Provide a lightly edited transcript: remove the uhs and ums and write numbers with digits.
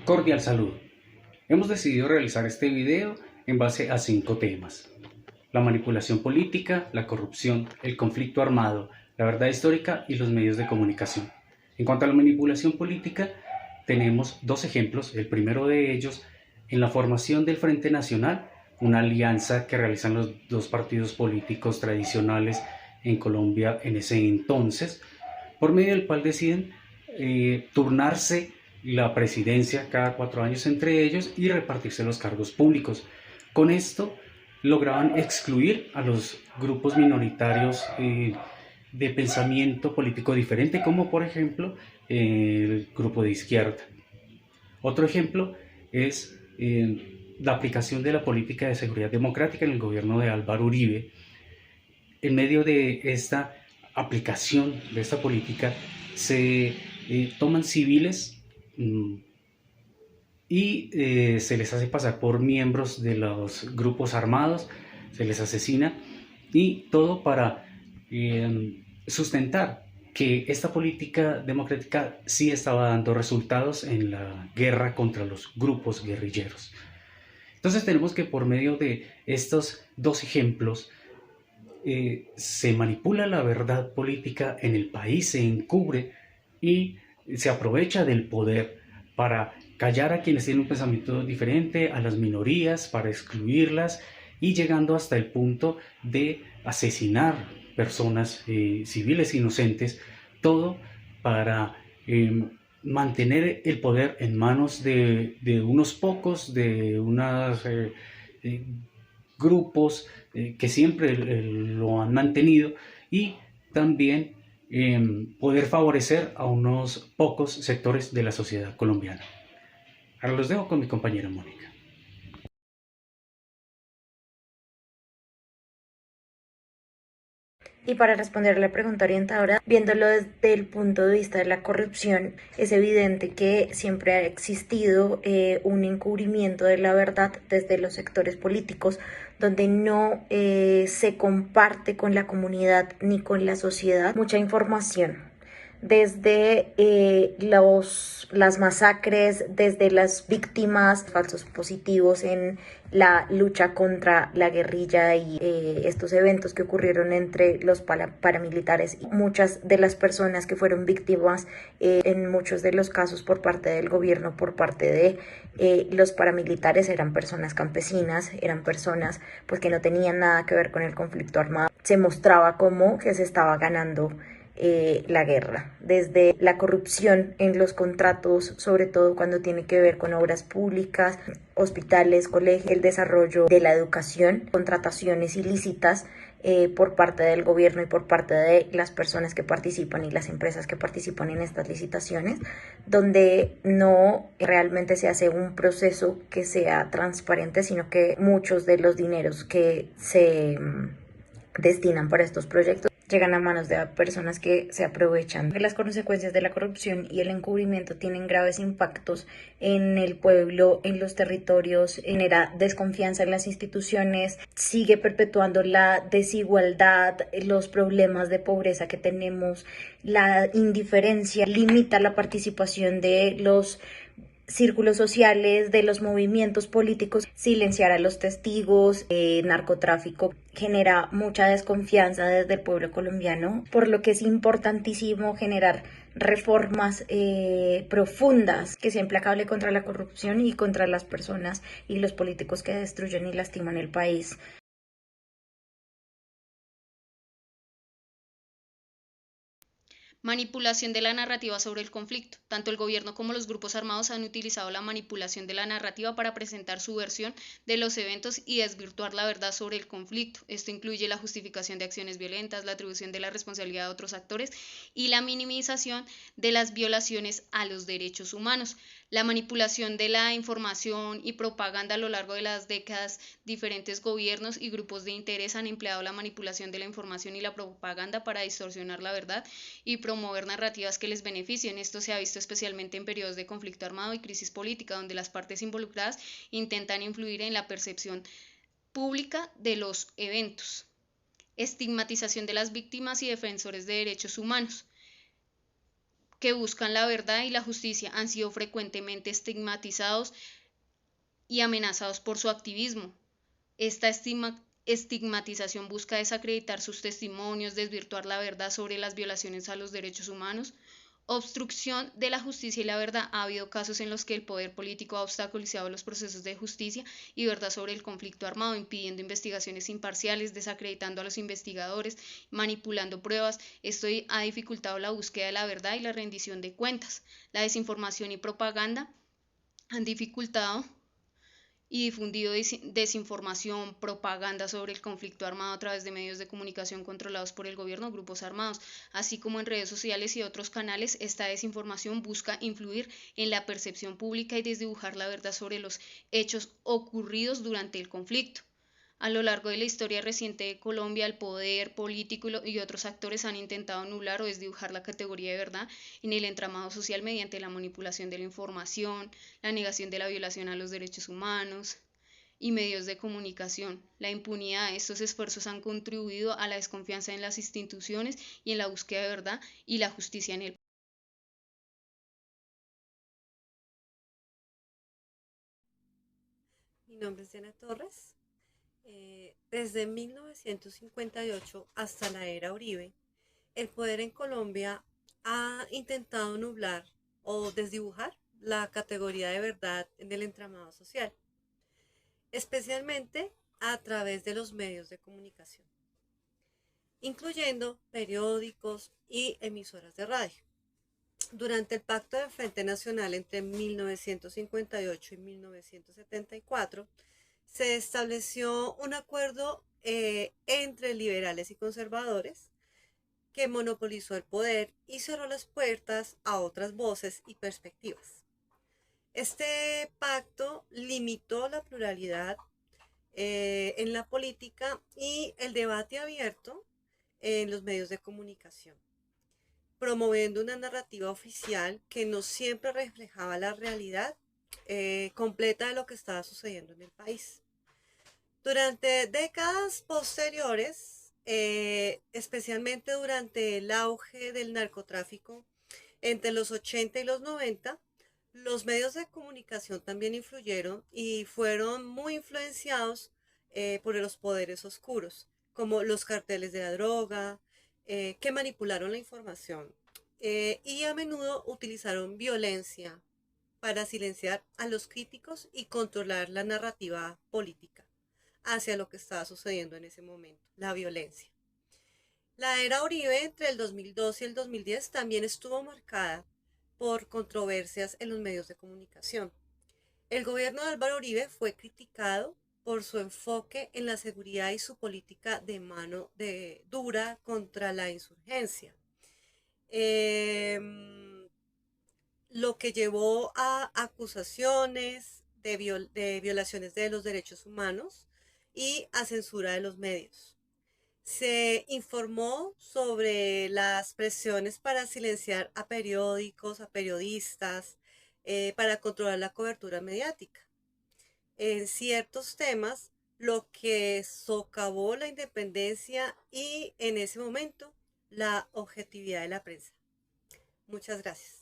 Cordial salud. Hemos decidido realizar este video en base a 5 temas: la manipulación política, la corrupción, el conflicto armado, la verdad histórica y los medios de comunicación. En cuanto a la manipulación política, tenemos 2 ejemplos. El primero de ellos, en la formación del Frente Nacional, una alianza que realizan los 2 partidos políticos tradicionales en Colombia en ese entonces, por medio del cual deciden turnarse la presidencia cada 4 años entre ellos y repartirse los cargos públicos. Con esto lograban excluir a los grupos minoritarios de pensamiento político diferente, como por ejemplo el grupo de izquierda. Otro ejemplo es la aplicación de la política de seguridad democrática en el gobierno de Álvaro Uribe. En medio de esta aplicación de esta política se toman civiles y se les hace pasar por miembros de los grupos armados, se les asesina, y todo para sustentar que esta política democrática sí estaba dando resultados en la guerra contra los grupos guerrilleros. Entonces tenemos que, por medio de estos 2 ejemplos, se manipula la verdad política en el país, se encubre y se aprovecha del poder para callar a quienes tienen un pensamiento diferente, a las minorías, para excluirlas, y llegando hasta el punto de asesinar personas civiles inocentes, todo para mantener el poder en manos de unos pocos, de unos grupos que siempre lo han mantenido, y también poder favorecer a unos pocos sectores de la sociedad colombiana. Ahora los dejo con mi compañera Mónica. Y para responder a la pregunta orientadora, viéndolo desde el punto de vista de la corrupción, es evidente que siempre ha existido un encubrimiento de la verdad desde los sectores políticos, donde no se comparte con la comunidad ni con la sociedad mucha información. Desde las masacres, desde las víctimas, falsos positivos en la lucha contra la guerrilla y estos eventos que ocurrieron entre los paramilitares y muchas de las personas que fueron víctimas en muchos de los casos por parte del gobierno, por parte de los paramilitares, eran personas campesinas, eran personas pues que no tenían nada que ver con el conflicto armado. Se mostraba como que se estaba ganando la guerra, desde la corrupción en los contratos, sobre todo cuando tiene que ver con obras públicas, hospitales, colegios, el desarrollo de la educación, contrataciones ilícitas por parte del gobierno y por parte de las personas que participan y las empresas que participan en estas licitaciones, donde no realmente se hace un proceso que sea transparente, sino que muchos de los dineros que se destinan para estos proyectos llegan a manos de personas que se aprovechan. Las consecuencias de la corrupción y el encubrimiento tienen graves impactos en el pueblo, en los territorios, genera desconfianza en las instituciones, sigue perpetuando la desigualdad, los problemas de pobreza que tenemos, la indiferencia, limita la participación de los círculos sociales, de los movimientos políticos, silenciar a los testigos, narcotráfico, genera mucha desconfianza desde el pueblo colombiano, por lo que es importantísimo generar reformas profundas que sean implacables contra la corrupción y contra las personas y los políticos que destruyen y lastiman el país. Manipulación de la narrativa sobre el conflicto. Tanto el gobierno como los grupos armados han utilizado la manipulación de la narrativa para presentar su versión de los eventos y desvirtuar la verdad sobre el conflicto. Esto incluye la justificación de acciones violentas, la atribución de la responsabilidad a otros actores y la minimización de las violaciones a los derechos humanos. La manipulación de la información y propaganda a lo largo de las décadas, diferentes gobiernos y grupos de interés han empleado la manipulación de la información y la propaganda para distorsionar la verdad y promover narrativas que les beneficien. Esto se ha visto especialmente en periodos de conflicto armado y crisis política, donde las partes involucradas intentan influir en la percepción pública de los eventos. Estigmatización de las víctimas y defensores de derechos humanos. que buscan la verdad y la justicia han sido frecuentemente estigmatizados y amenazados por su activismo. Esta estigmatización busca desacreditar sus testimonios, desvirtuar la verdad sobre las violaciones a los derechos humanos, obstrucción de la justicia y la verdad. Ha habido casos en los que el poder político ha obstaculizado los procesos de justicia y verdad sobre el conflicto armado, impidiendo investigaciones imparciales, desacreditando a los investigadores, manipulando pruebas. Esto ha dificultado la búsqueda de la verdad y la rendición de cuentas. La desinformación y propaganda han dificultado y difundido desinformación, propaganda sobre el conflicto armado a través de medios de comunicación controlados por el gobierno o grupos armados, así como en redes sociales y otros canales. Esta desinformación busca influir en la percepción pública y desdibujar la verdad sobre los hechos ocurridos durante el conflicto. A lo largo de la historia reciente de Colombia, el poder político y otros actores han intentado anular o desdibujar la categoría de verdad en el entramado social mediante la manipulación de la información, la negación de la violación a los derechos humanos y medios de comunicación. La impunidad de estos esfuerzos han contribuido a la desconfianza en las instituciones y en la búsqueda de verdad y la justicia en el país. Mi nombre es Diana Torres. Desde 1958 hasta la era Uribe, el poder en Colombia ha intentado nublar o desdibujar la categoría de verdad en el entramado social, especialmente a través de los medios de comunicación, incluyendo periódicos y emisoras de radio. Durante el Pacto de Frente Nacional entre 1958 y 1974, se estableció un acuerdo entre liberales y conservadores que monopolizó el poder y cerró las puertas a otras voces y perspectivas. Este pacto limitó la pluralidad en la política y el debate abierto en los medios de comunicación, promoviendo una narrativa oficial que no siempre reflejaba la realidad completa de lo que estaba sucediendo en el país. Durante décadas posteriores, especialmente durante el auge del narcotráfico entre los 80 y los 90, los medios de comunicación también influyeron y fueron muy influenciados por los poderes oscuros, como los carteles de la droga, que manipularon la información y a menudo utilizaron violencia para silenciar a los críticos y controlar la narrativa política hacia lo que estaba sucediendo en ese momento, la violencia. La era Uribe entre el 2002 y el 2010 también estuvo marcada por controversias en los medios de comunicación. El gobierno de Álvaro Uribe fue criticado por su enfoque en la seguridad y su política de mano dura contra la insurgencia, lo que llevó a acusaciones de violaciones de los derechos humanos y a censura de los medios. Se informó sobre las presiones para silenciar a periódicos, a periodistas, para controlar la cobertura mediática. En ciertos temas, lo que socavó la independencia y en ese momento la objetividad de la prensa. Muchas gracias.